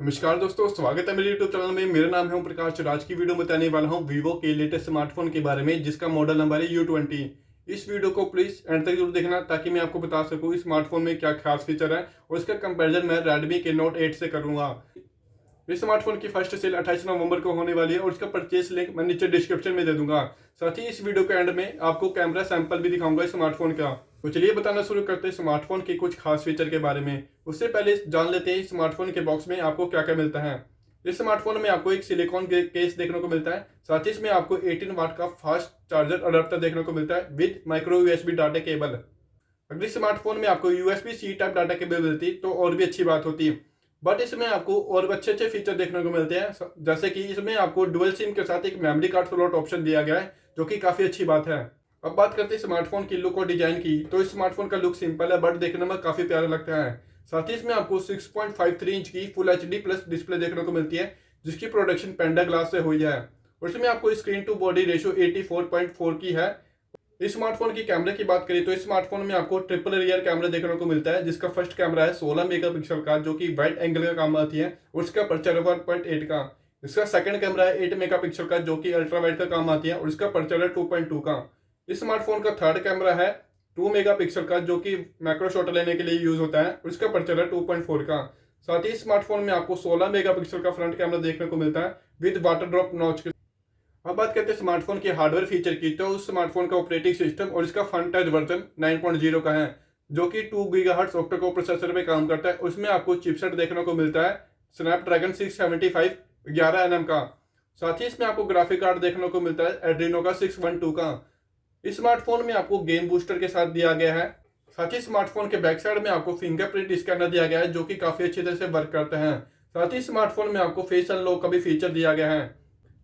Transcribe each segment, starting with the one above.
नमस्कार दोस्तों, स्वागत है मेरे YouTube चैनल में। मेरा नाम है ओम प्रकाश। आज की वीडियो में बताने वाला हूं वीवो के लेटेस्ट स्मार्टफोन के बारे में, जिसका मॉडल नंबर है U20। इस वीडियो को प्लीज एंड तक जरूर देखना ताकि मैं आपको बता सकूं इस स्मार्टफोन में क्या खास फीचर है और इसका कंपैरिजन मैं Redmi के Note 8 से करूंगा। इस स्मार्टफोन की फर्स्ट सेल 28 नवंबर को होने वाली है और इसका परचेस लिंक मैं नीचे डिस्क्रिप्शन में दे दूंगा। साथ ही इस वीडियो के एंड में आपको कैमरा सैंपल भी दिखाऊंगा इस स्मार्टफोन का। तो चलिए बताना शुरू करते हैं स्मार्टफोन के कुछ खास फीचर के बारे में। उससे पहले जान लेते हैं स्मार्टफोन के बॉक्स में आपको क्या क्या मिलता है। इस स्मार्टफोन में आपको एक सिलिकॉन केस देखने को मिलता है। साथ ही इसमें आपको 18 वाट का फास्ट चार्जर अडेप्टर देखने को मिलता है with micro USB data cable. अगर इस स्मार्टफोन में आपको USB C type data cable मिलती तो और भी अच्छी बात होती, बट इसमें आपको और अच्छे अच्छे फीचर देखने को मिलते हैं। जैसे कि इसमें आपको डुअल सिम के साथ एक मेमोरी कार्ड स्लॉट ऑप्शन दिया गया है, जो कि काफी अच्छी बात है। अब बात करते हैं स्मार्टफोन की लुक और डिजाइन की, तो इस स्मार्टफोन का लुक सिंपल है बट देखने में काफी प्यारा लगता है। साथ ही इसमें आपको 6.53 इंच की फुल एचडी प्लस डिस्प्ले देखने को मिलती है, जिसकी प्रोडक्शन पेंडा ग्लास से हुई है। और इसमें आपको स्क्रीन टू बॉडी रेशियो 84.4 की है। इस स्मार्टफोन की कैमरे की बात करें तो इस स्मार्टफोन में आपको ट्रिपल रियर कैमरा देखने को मिलता है, जिसका फर्स्ट कैमरा है 16 मेगापिक्सल का, जो कि वाइड एंगल का काम आती है और उसका अपर्चर 1.8 का। इसका सेकंड कैमरा है 8 मेगापिक्सल का, जो कि अल्ट्रा वाइड का काम आती है और इसका अपर्चर है 2.2 का। इस स्मार्टफोन का थर्ड कैमरा है 2 मेगापिक्सल का, जो कि मैक्रो शॉट लेने के लिए यूज होता है और इसका अपर्चर है 2.4 का। साथ ही इस स्मार्टफोन में आपको 16 मेगापिक्सल का फ्रंट कैमरा देखने को मिलता है विद वाटर ड्रॉप नॉच के। अब बात करते हैं स्मार्टफोन के हार्डवेयर फीचर की, तो उस स्मार्टफोन का ऑपरेटिंग सिस्टम और इसका फ्रंट टच वर्जन 9.0 का है, जो कि 2 गीगाहर्ट्ज ऑक्टा कोर प्रोसेसर पे काम करता है। उसमें आपको चिपसेट देखने को मिलता है स्नैपड्रैगन 675 11nm का। साथ ही इसमें आपको ग्राफिक कार्ड देखने को मिलता है एड्रीनो का 612 का। इस स्मार्टफोन में आपको गेम बूस्टर के साथ दिया गया है। साथ ही स्मार्टफोन के बैक साइड में आपको फिंगरप्रिंट स्कैनर दिया गया है, जो कि काफी अच्छी तरह से वर्क करता है। साथ ही स्मार्टफोन में आपको फेस अनलॉक का भी फीचर दिया गया है।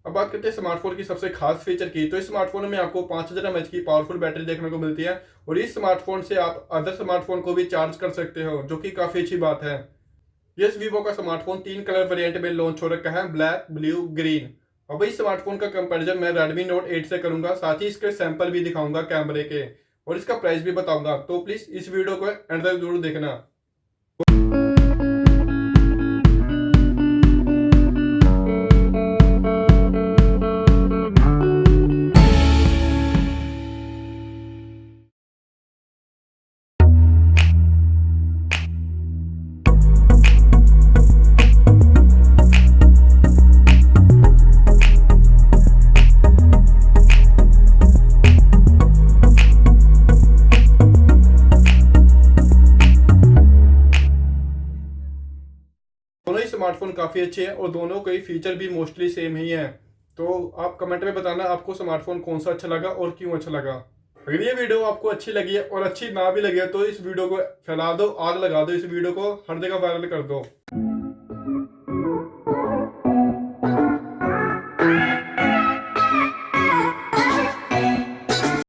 अब बात करते हैं स्मार्टफोन की सबसे खास फीचर की, तो इस स्मार्टफोन में आपको 5000 mAh की पावरफुल बैटरी देखने को मिलती है और इस स्मार्टफोन से आप अदर स्मार्टफोन को भी चार्ज कर सकते हो, जो कि काफी अच्छी बात है। यस, वीवो का स्मार्टफोन 3 कलर वेरिएंट में लॉन्च हो रखा है, ब्लैक, ब्लू, ग्रीन। अब इस स्मार्टफोन का कंपैरिजन मैं Redmi Note 8 से करूंगा। साथ ही इसके सैंपल भी दिखाऊंगा कैमरे के और इसका प्राइस भी बताऊंगा, तो प्लीज इस वीडियो को एंड तक जरूर देखना। दोनों ही स्मार्टफोन काफी अच्छे हैं और दोनों के फीचर भी मोस्टली सेम ही हैं। तो आप कमेंट में बताना आपको स्मार्टफोन कौन सा अच्छा लगा और क्यों अच्छा लगा। अगर ये वीडियो आपको अच्छी लगी है और अच्छी ना भी लगी है तो इस वीडियो को फैला दो, आग लगा दो, इस वीडियो को हर जगह वायरल कर दो।